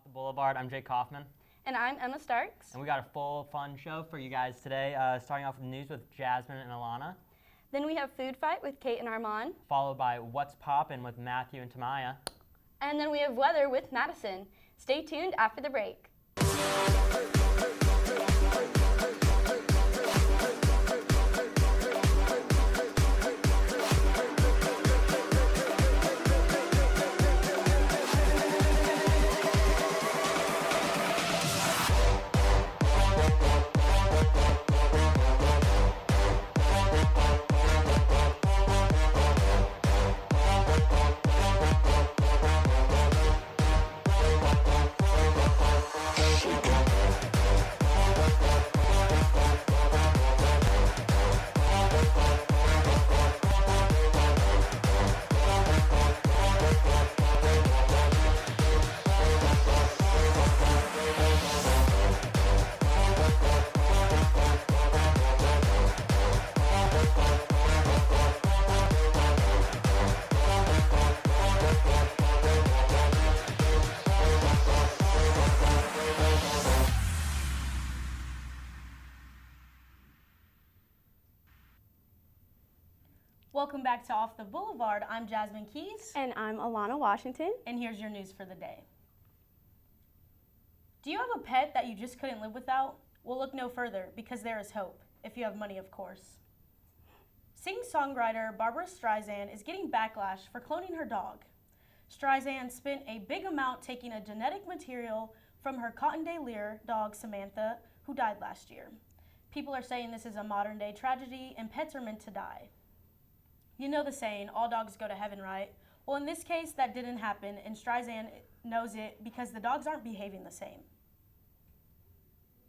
the Boulevard. I'm Jake Kaufman. And I'm Emma Starks. And we got a full, fun show for you guys today, starting off with the news with Jasmine and Alana. Then we have Food Fight with Kate and Armand. Followed by What's Poppin' with Matthew and Tamaya. And then we have Weather with Madison. Stay tuned after the break. Welcome back to Off the Boulevard. I'm Jasmine Keys. And I'm Alana Washington. And here's your news for the day. Do you have a pet that you just couldn't live without? Well, look no further, because there is hope, if you have money, of course. Singer-songwriter Barbara Streisand is getting backlash for cloning her dog. Streisand spent a big amount taking a genetic material from her Cotton-de Lear dog, Samantha, who died last year. People are saying this is a modern-day tragedy and pets are meant to die. You know the saying, all dogs go to heaven, right? Well, in this case, that didn't happen, and Streisand knows it because the dogs aren't behaving the same.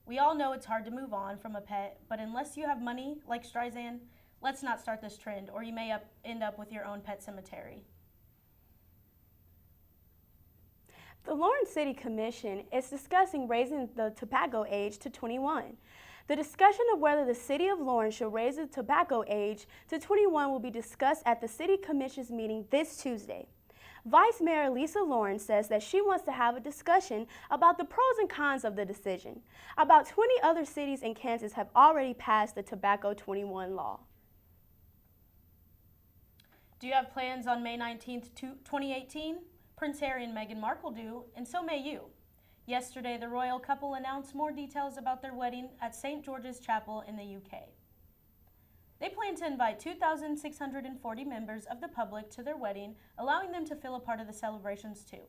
We all know it's hard to move on from a pet, but unless you have money, like Streisand, let's not start this trend, or you may end up with your own pet cemetery. The Lawrence City Commission is discussing raising the tobacco age to 21. The discussion of whether the City of Lawrence should raise the tobacco age to 21 will be discussed at the City Commission's meeting this Tuesday. Vice Mayor Lisa Lawrence says that she wants to have a discussion about the pros and cons of the decision. About 20 other cities in Kansas have already passed the Tobacco 21 law. Do you have plans on May 19th, 2018? Prince Harry and Meghan Markle do, and so may you. Yesterday, the royal couple announced more details about their wedding at St. George's Chapel in the UK. They plan to invite 2,640 members of the public to their wedding, allowing them to feel a part of the celebrations too.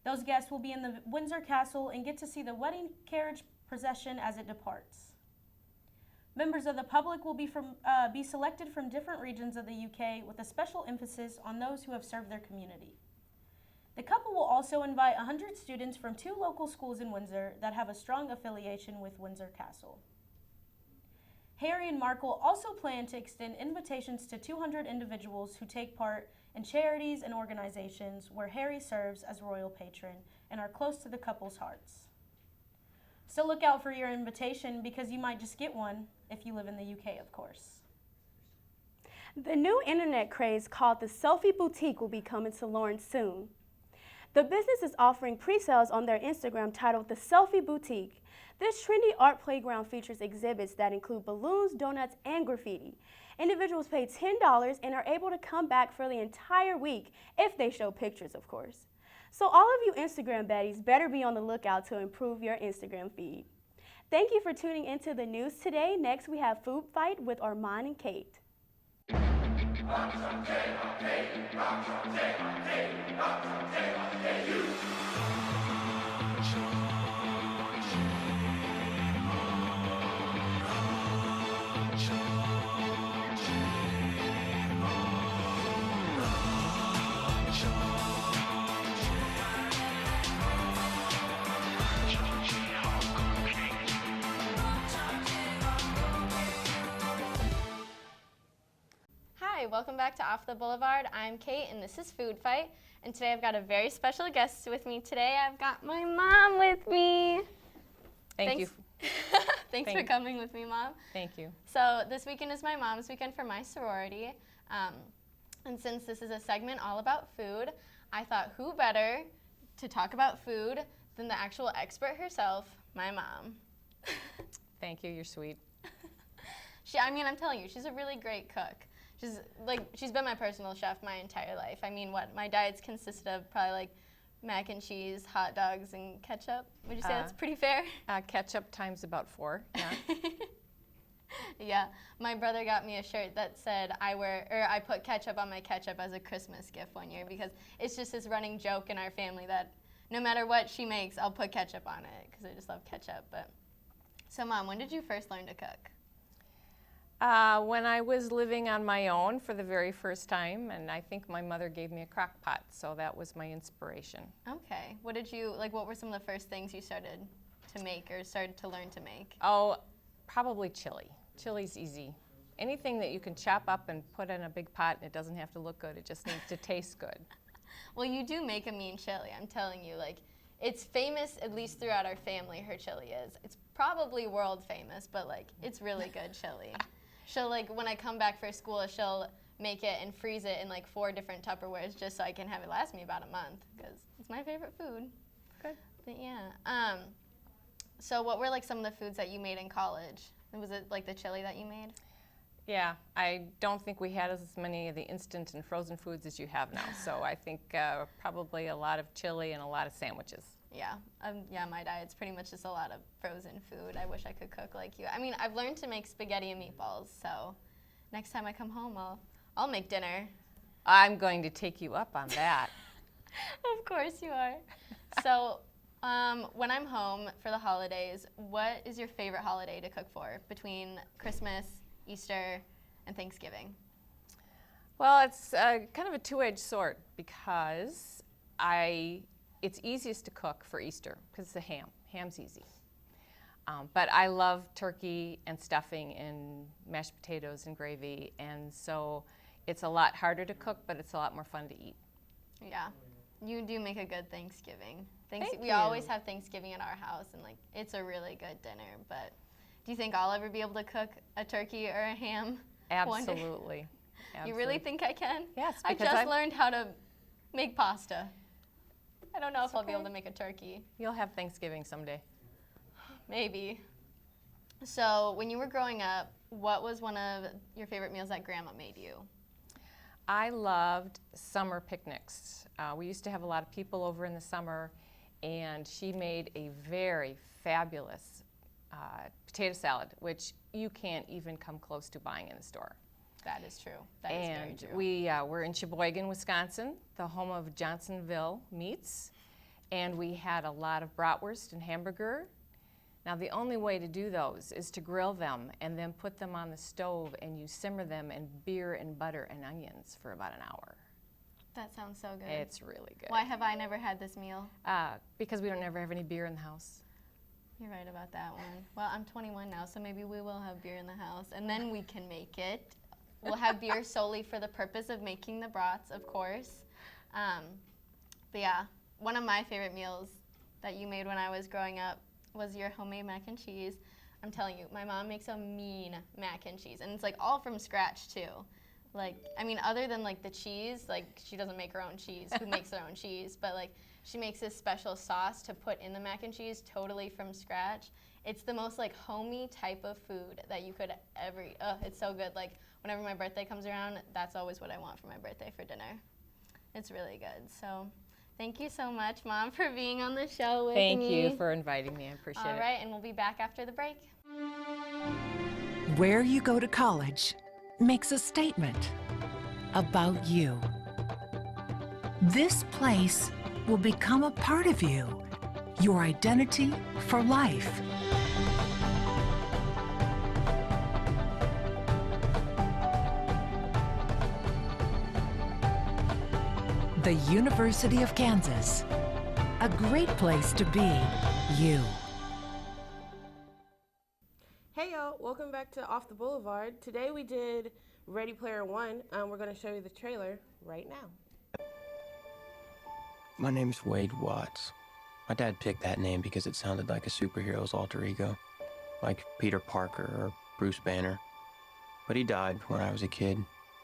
Those guests will be in the Windsor Castle and get to see the wedding carriage procession as it departs. Members of the public will be selected from different regions of the UK with a special emphasis on those who have served their community. The couple will also invite 100 students from 2 local schools in Windsor that have a strong affiliation with Windsor Castle. Harry and Markle also plan to extend invitations to 200 individuals who take part in charities and organizations where Harry serves as royal patron and are close to the couple's hearts. So look out for your invitation because you might just get one if you live in the UK, of course. The new internet craze called the Selfie Boutique will be coming to Lawrence soon. The business is offering pre-sales on their Instagram titled The Selfie Boutique. This trendy art playground features exhibits that include balloons, donuts, and graffiti. Individuals pay $10 and are able to come back for the entire week if they show pictures, of course. So all of you Instagram baddies better be on the lookout to improve your Instagram feed. Thank you for tuning into the news today. Next, we have Food Fight with Armand and Kate. Hi, welcome back to Off the Boulevard. I'm Kate and this is Food Fight. And today I've got a very special guest with me today. I've got my mom with me. Thank you. Thanks for coming with me, Mom. Thank you. So this weekend is my mom's weekend for my sorority. And since this is a segment all about food, I thought who better to talk about food than the actual expert herself, my mom. Thank you, you're sweet. I'm telling you, she's a really great cook. She's been my personal chef my entire life. I mean, my diets consisted of probably like mac and cheese, hot dogs, and ketchup. Would you say that's pretty fair? Ketchup times about 4, yeah. Yeah, my brother got me a shirt that said I put ketchup on my ketchup as a Christmas gift one year, because it's just this running joke in our family that no matter what she makes, I'll put ketchup on it because I just love ketchup. But so, Mom, when did you first learn to cook? When I was living on my own for the very first time, and I think my mother gave me a crock pot, so that was my inspiration. Okay. What were some of the first things you started to make or started to learn to make? Oh, probably chili. Chili's easy. Anything that you can chop up and put in a big pot, and it doesn't have to look good, it just needs to taste good. Well, you do make a mean chili, I'm telling you. Like, it's famous, at least throughout our family, her chili is. It's probably world famous, but like, it's really good chili. She'll, like, when I come back for school, she'll make it and freeze it in like 4 different Tupperwares just so I can have it last me about a month, because it's my favorite food. Good. But yeah. So what were like some of the foods that you made in college? Was it like the chili that you made? Yeah, I don't think we had as many of the instant and frozen foods as you have now, so I think probably a lot of chili and a lot of sandwiches. Yeah, my diet's pretty much just a lot of frozen food. I wish I could cook like you. I mean, I've learned to make spaghetti and meatballs, so next time I come home, I'll make dinner. I'm going to take you up on that. Of course you are. So, when I'm home for the holidays, what is your favorite holiday to cook for between Christmas, Easter, and Thanksgiving? Well, it's kind of a two-edged sword, because it's easiest to cook for Easter because it's a ham. Ham's easy. But I love turkey and stuffing and mashed potatoes and gravy, and so it's a lot harder to cook, but it's a lot more fun to eat. Yeah, you do make a good Thanksgiving. We you. always have Thanksgiving at our house, and like, it's a really good dinner. But do you think I'll ever be able to cook a turkey or a ham? Absolutely. You really think I can? Yes, I because just learned how to make pasta. I don't know if I'll be okay. able to make a turkey. You'll have Thanksgiving someday. Maybe. So when you were growing up, what was one of your favorite meals that Grandma made you? I loved summer picnics. We used to have a lot of people over in the summer, and she made a very fabulous potato salad, which you can't even come close to buying in the store. That is true. That is very And true. we're in Sheboygan, Wisconsin, the home of Johnsonville Meats, and we had a lot of bratwurst and hamburger. Now, the only way to do those is to grill them and then put them on the stove, and you simmer them in beer and butter and onions for about an hour. That sounds so good. It's really good. Why have I never had this meal? Because we don't ever have any beer in the house. You're right about that one. Well, I'm 21 now, so maybe we will have beer in the house, and then we can make it. We'll have beer solely for the purpose of making the brats, of course. But yeah, one of my favorite meals that you made when I was growing up was your homemade mac and cheese. I'm telling you, my mom makes a mean mac and cheese, and it's like all from scratch too. Like, I mean, other than like the cheese, like she doesn't make her own cheese. Who makes their own cheese? But like, she makes this special sauce to put in the mac and cheese totally from scratch. It's the most like homey type of food that you could ever eat. Oh, it's so good. Like, whenever my birthday comes around, that's always what I want for my birthday for dinner. It's really good. So thank you so much, Mom, for being on the show with me. Thank you for inviting me. I appreciate it. All right, and we'll be back after the break. Where you go to college makes a statement about you. This place will become a part of you, your identity for life. The University of Kansas, a great place to be you. Hey y'all, welcome back to Off the Boulevard. Today we did Ready Player One. We're going to show you the trailer right now. My name's Wade Watts. My dad picked that name because it sounded like a superhero's alter ego, like Peter Parker or Bruce Banner. But he died when I was a kid,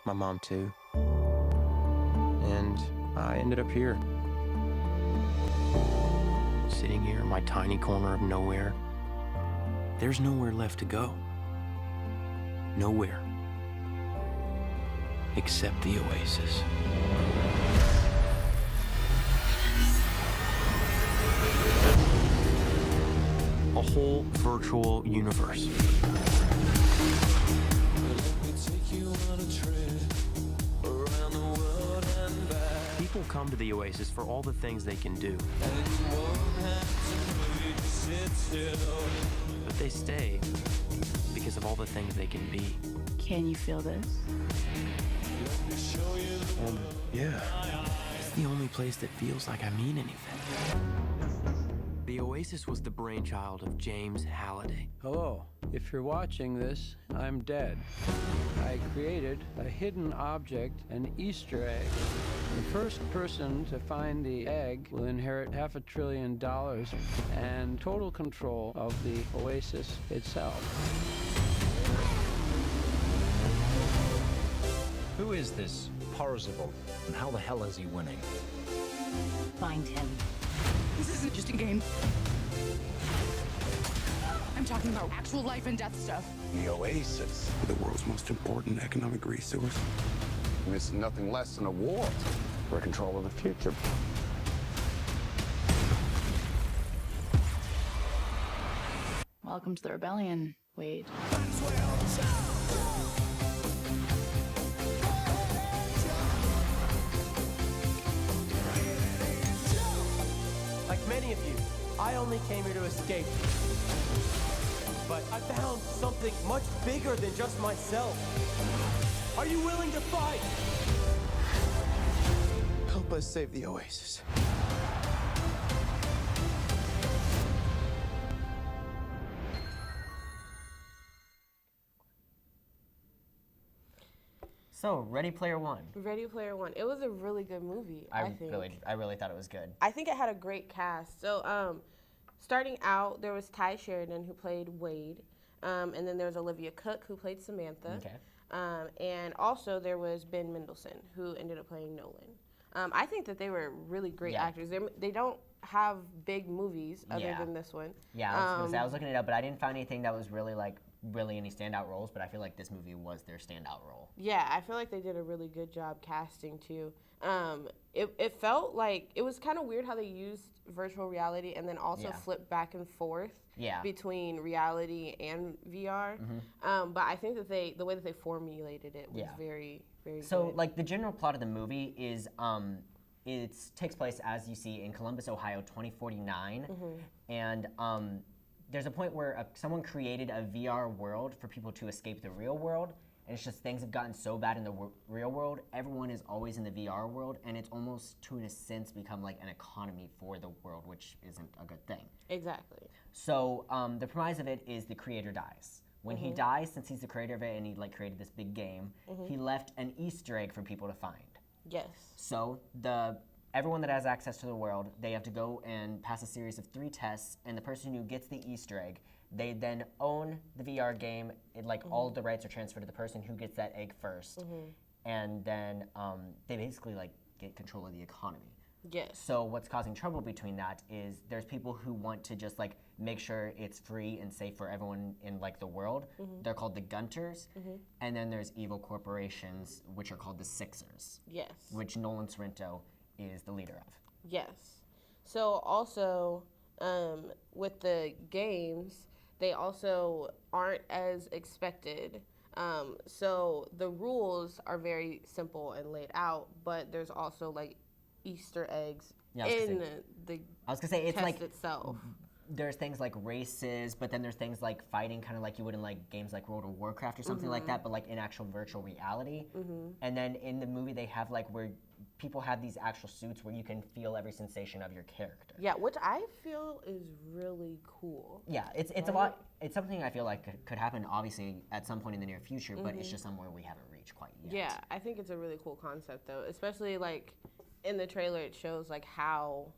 my mom too. And I ended up here, sitting here my tiny corner of nowhere, there's nowhere left to go. Nowhere. Except the oasis. A whole virtual universe. People come to the oasis for all the things they can do. But they stay because of all the things they can be. Can you feel this? Yeah. It's the only place that feels like I mean anything. The Oasis was the brainchild of James Halliday. Hello. If you're watching this, I'm dead. I created a hidden object, an Easter egg. The first person to find the egg will inherit $500 billion and total control of the Oasis itself. Who is this Parzival, and how the hell is he winning? Find him. This isn't just a game. I'm talking about actual life and death stuff. The Oasis. The world's most important economic resource. This is nothing less than a war for control of the future. Welcome to the rebellion, Wade. Like many of you, I only came here to escape. But I found something much bigger than just myself. Are you willing to fight? Help us save the Oasis. So, Ready Player One. Ready Player One. It was a really good movie, I think. I really thought it was good. I think it had a great cast. So, starting out, there was Ty Sheridan, who played Wade. And then there was Olivia Cook, who played Samantha. Okay. And also there was Ben Mendelsohn, who ended up playing Nolan. I think that they were really great actors. They don't have big movies other than this one. Yeah, I was gonna say, I was looking it up, but I didn't find anything that was really any standout roles, but I feel like this movie was their standout role. Yeah, I feel like they did a really good job casting too. It felt like, it was kind of weird how they used virtual reality and then also flipped back and forth between reality and VR. But I think that the way that they formulated it was very, very good. So, like, the general plot of the movie is, it takes place, as you see, in Columbus, Ohio, 2049, and there's a point where someone created a VR world for people to escape the real world, and it's just things have gotten so bad in the real world, everyone is always in the VR world, and it's almost, to in a sense, become like an economy for the world, which isn't a good thing. Exactly. So the premise of it is the creator dies. When he dies, since he's the creator of it and he created this big game, he left an Easter egg for people to find. Yes. So everyone that has access to the world, they have to go and pass a series of 3 tests, and the person who gets the Easter egg, they then own the VR game. All of the rights are transferred to the person who gets that egg first, and then they basically get control of the economy. Yes. So what's causing trouble between that is there's people who want to just make sure it's free and safe for everyone in the world. They're called the Gunters, and then there's evil corporations, which are called the Sixers. Yes. Which Nolan Sorrento is the leader of. Yes. So also, with the games, they also aren't as expected. So the rules are very simple and laid out, but there's also Easter eggs in the test itself. There's things like races, but then there's things like fighting, kind of like you would in games like World of Warcraft or something like that, but in actual virtual reality. And then in the movie, they have where people have these actual suits where you can feel every sensation of your character. Yeah, which I feel is really cool. Yeah, it's a lot. It's something I feel like could happen, obviously, at some point in the near future, but it's just somewhere we haven't reached quite yet. Yeah, I think it's a really cool concept, though, especially in the trailer. It shows how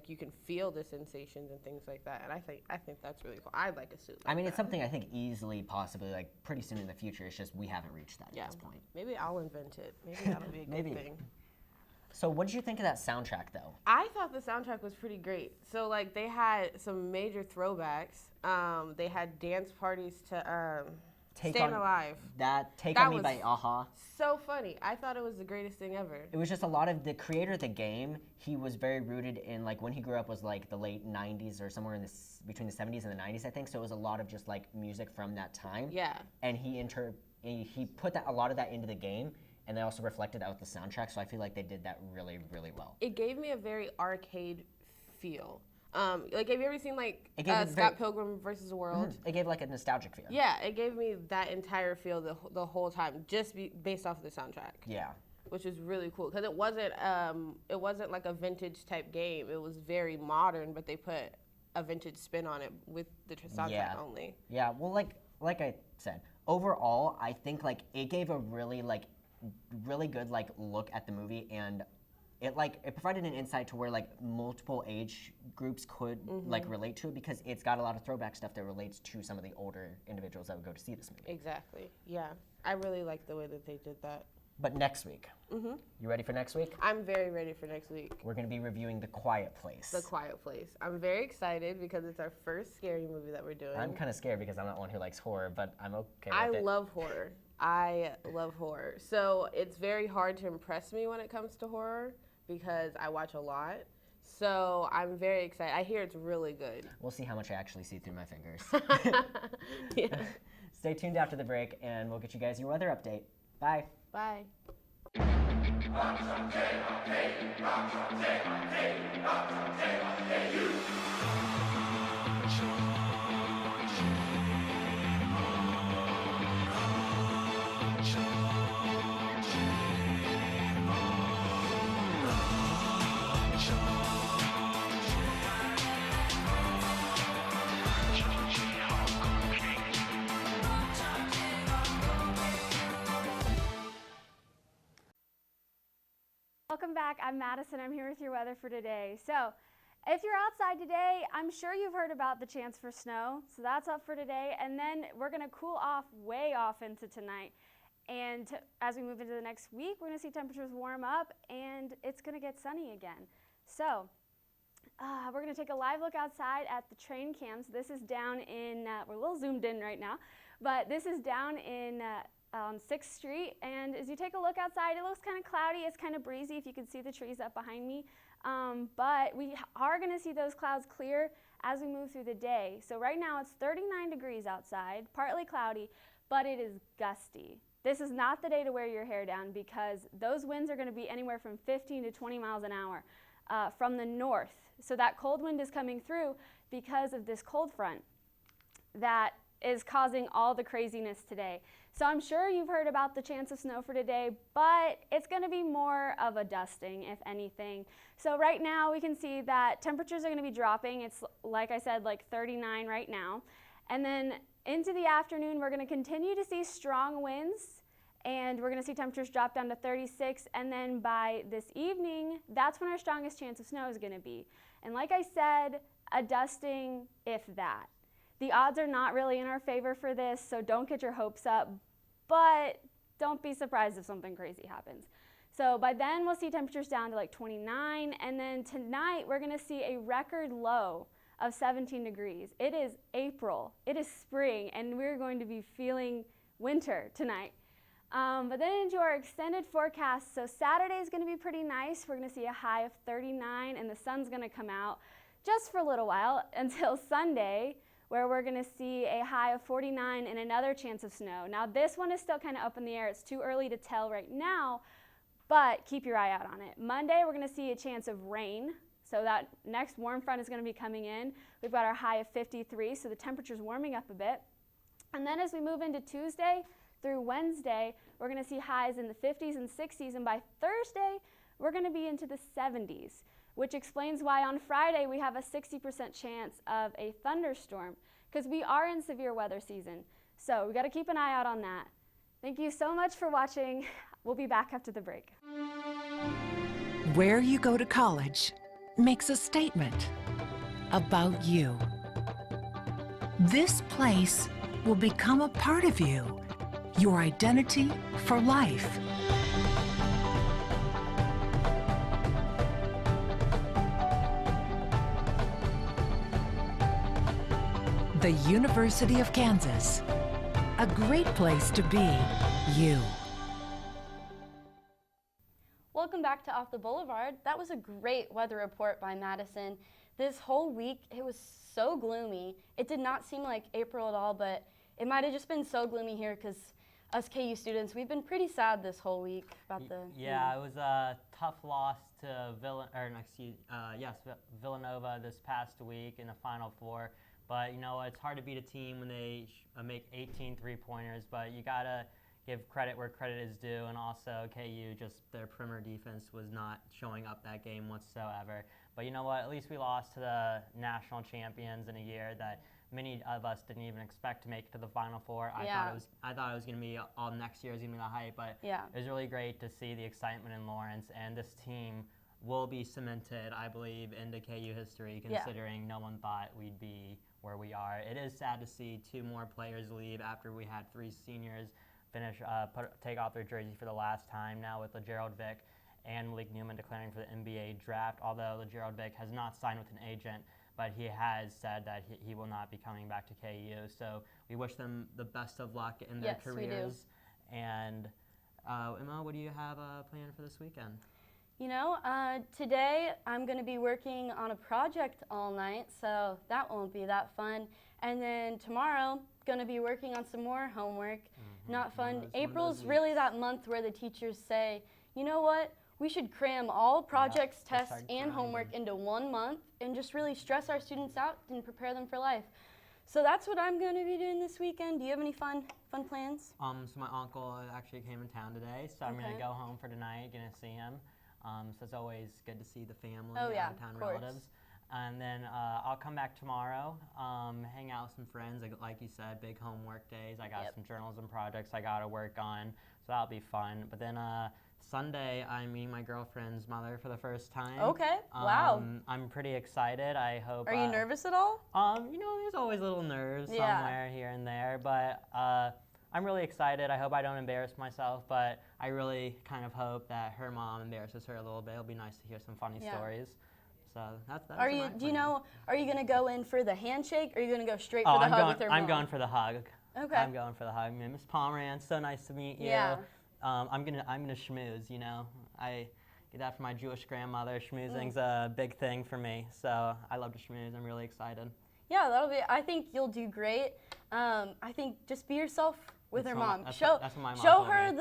you can feel the sensations and things like that, and I think that's really cool. I'd like a suit. I mean, it's something I think easily, possibly, pretty soon in the future. It's just we haven't reached that at this point. Maybe I'll invent it. Maybe that'll be a good thing. So what did you think of that soundtrack, though? I thought the soundtrack was pretty great. So like they had some major throwbacks. They had dance parties to Staying Alive. Take That On Me was by a-ha. So funny. I thought it was the greatest thing ever. It was just a lot of the creator of the game. He was very rooted in like when he grew up was like the late 90s or somewhere in between the 70s and the 90s, I think. So it was a lot of just like music from that time. Yeah. And he put a lot of that into the game, and they also reflected that with the soundtrack. So I feel like they did that really, really well. It gave me a very arcade feel. Like, have you ever seen like Scott Scott Pilgrim versus the World? It gave like a nostalgic feel. Yeah, it gave me that entire feel the whole time, just based off of the soundtrack. Yeah. Which is really cool because it wasn't like a vintage type game. It was very modern, but they put a vintage spin on it with the soundtrack only. Yeah. Well, like I said, overall, I think like it gave a really good like look at the movie, and it provided an insight to where like multiple age groups could like relate to it, because it's got a lot of throwback stuff that relates to some of the older individuals that would go to see this movie. Exactly. Yeah, I really like the way that they did that. But next week, you ready for next week? I'm very ready for next week. We're gonna be reviewing The Quiet Place. The Quiet Place. I'm very excited because it's our first scary movie that we're doing. I'm kind of scared because I'm not one who likes horror, but I'm okay with it. I love horror. I love horror. So it's very hard to impress me when it comes to horror, because I watch a lot. So I'm very excited. I hear it's really good. We'll see how much I actually see through my fingers. Yeah. Stay tuned after the break, and we'll get you guys your weather update. Bye. Bye. Welcome back. I'm Madison. I'm here with your weather for today. So, if you're outside today, I'm sure you've heard about the chance for snow. So that's up for today. And then we're going to cool off way off into tonight. And as we move into the next week, we're going to see temperatures warm up and it's going to get sunny again. So, we're going to take a live look outside at the train cams. This is down in, we're a little zoomed in right now, but this is down in on 6th Street, and as you take a look outside, it looks kind of cloudy. It's kind of breezy if you can see the trees up behind me, but we are going to see those clouds clear as we move through the day. So right now it's 39 degrees outside, partly cloudy, but it is gusty. This is not the day to wear your hair down, because those winds are going to be anywhere from 15 to 20 miles an hour from the north. So that cold wind is coming through because of this cold front that is causing all the craziness today. So I'm sure you've heard about the chance of snow for today, but it's going to be more of a dusting, if anything. So right now we can see that temperatures are going to be dropping. It's, like I said, like 39 right now. And then into the afternoon, we're going to continue to see strong winds, and we're going to see temperatures drop down to 36. And then by this evening, that's when our strongest chance of snow is going to be. And like I said, a dusting, if that. The odds are not really in our favor for this, so don't get your hopes up, but don't be surprised if something crazy happens. So by then we'll see temperatures down to like 29, and then tonight we're going to see a record low of 17 degrees. It is April, it is spring, and we're going to be feeling winter tonight. But then into our extended forecast, so Saturday is going to be pretty nice. We're going to see a high of 39, and the sun's going to come out just for a little while until Sunday, where we're going to see a high of 49 and another chance of snow. Now this one is still kind of up in the air. It's too early to tell right now, but keep your eye out on it. Monday we're going to see a chance of rain, so that next warm front is going to be coming in. We've got our high of 53, so the temperature's warming up a bit. And then as we move into Tuesday through Wednesday, we're going to see highs in the 50s and 60s, and by Thursday we're going to be into the 70s. Which explains why on Friday we have a 60% chance of a thunderstorm, because we are in severe weather season. So we got to keep an eye out on that. Thank you so much for watching. We'll be back after the break. Where you go to college makes a statement about you. This place will become a part of you, your identity for life. the University of Kansas. A great place to be you. Welcome back to Off the Boulevard. That was a great weather report by Madison. This whole week, it was so gloomy. It did not seem like April at all, but it might have just been so gloomy here because us KU students, we've been pretty sad this whole week about the. Yeah, it was a tough loss to Villanova this past week in the Final Four. But you know, it's hard to beat a team when they make 18 3-pointers. But you gotta give credit where credit is due, and also KU, just their perimeter defense was not showing up that game whatsoever. But you know what? At least we lost to the national champions in a year that many of us didn't even expect to make it to the Final Four. I thought it was going to be all next year was going to be the hype, but it was really great to see the excitement in Lawrence, and this team will be cemented, I believe, into KU history, considering no one thought we'd be where we are. It is sad to see 2 more players leave after we had 3 seniors take off their jersey for the last time now, with LaGerald Vick and Malik Newman declaring for the NBA draft, although LaGerald Vick has not signed with an agent, but he has said that he will not be coming back to KU. So we wish them the best of luck in their careers. We do. And Emma, what do you have planned for this weekend? You know, today I'm going to be working on a project all night, so that won't be that fun. And then tomorrow, going to be working on some more homework. Not fun. April's really that month where the teachers say, you know what, we should cram all projects, tests, and homework into 1 month and just really stress our students out and prepare them for life. So that's what I'm going to be doing this weekend. Do you have any fun plans? So my uncle actually came in town today, so I'm going to go home for tonight, going to see him. So it's always good to see the family, out-of-town relatives. And then I'll come back tomorrow, hang out with some friends. Like you said, big homework days. I got some journalism projects I got to work on, so that'll be fun. But then Sunday, I'm meeting my girlfriend's mother for the first time. Okay, wow. I'm pretty excited. I hope. Are you nervous at all? You know, there's always little nerves somewhere here and there, but I'm really excited. I hope I don't embarrass myself, but I really kind of hope that her mom embarrasses her a little bit. It'll be nice to hear some funny stories. So that's are you going to go in for the handshake, or are you going to go straight for the hug with her mom? I'm going for the hug. Okay. I'm going for the hug. Miss Pomerantz, so nice to meet you. Yeah. I'm gonna schmooze, you know. I get that from my Jewish grandmother. Schmoozing's a big thing for me, so I love to schmooze. I'm really excited. Yeah, I think you'll do great. I think just be yourself with her mom. That's what my mom show told her me.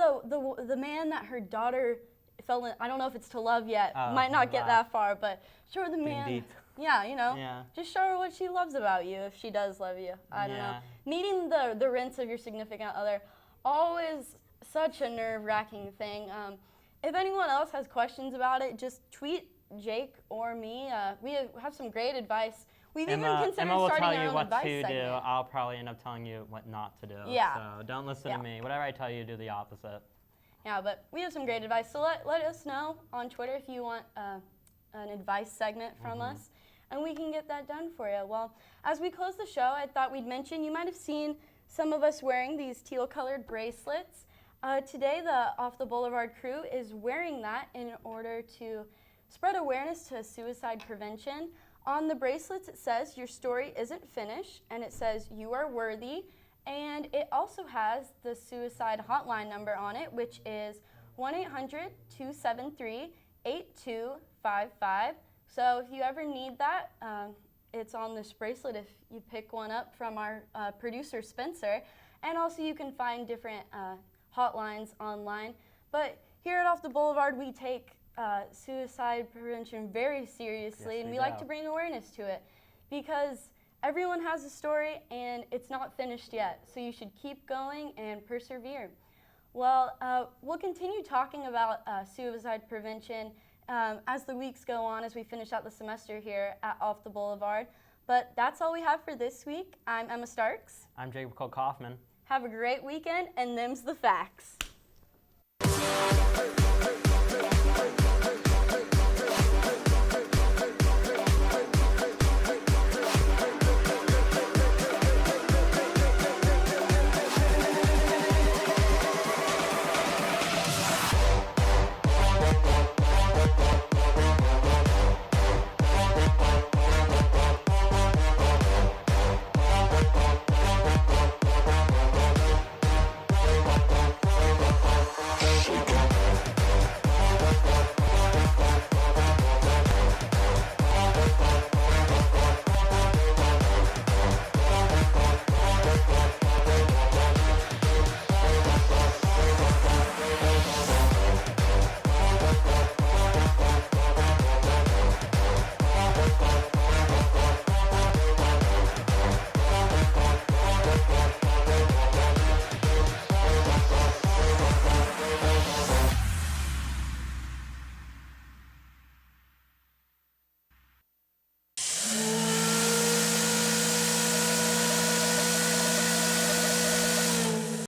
the man that her daughter fell in. I don't know if it's to love yet. Might not get that far, but show her the man. Deep. Yeah, you know. Yeah. Just show her what she loves about you if she does love you. I don't know. Meeting the rinse of your significant other, always such a nerve-wracking thing. If anyone else has questions about it, just tweet Jake or me. We have some great advice. We've even considered Emma will starting tell our you own what advice to segment. do. I'll probably end up telling you what not to do. Yeah. So don't listen to me. Whatever I tell you, do the opposite. Yeah, but we have some great advice. So let us know on Twitter if you want an advice segment from us, and we can get that done for you. Well, as we close the show, I thought we'd mention, you might have seen some of us wearing these teal-colored bracelets. Today, the Off the Boulevard crew is wearing that in order to spread awareness to suicide prevention. On the bracelets, it says, your story isn't finished, and it says, you are worthy. And it also has the suicide hotline number on it, which is 1-800-273-8255. So if you ever need that, it's on this bracelet if you pick one up from our producer, Spencer. And also you can find different hotlines online. But here at Off the Boulevard, we take suicide prevention very seriously, and we like to bring awareness to it because everyone has a story and it's not finished yet, so you should keep going and persevere. Well, we'll continue talking about suicide prevention as the weeks go on, as we finish out the semester here at Off the Boulevard. But that's all we have for this week. I'm Emma Starks. I'm Jacob Cole Kaufman. Have a great weekend, and them's the facts. Hey.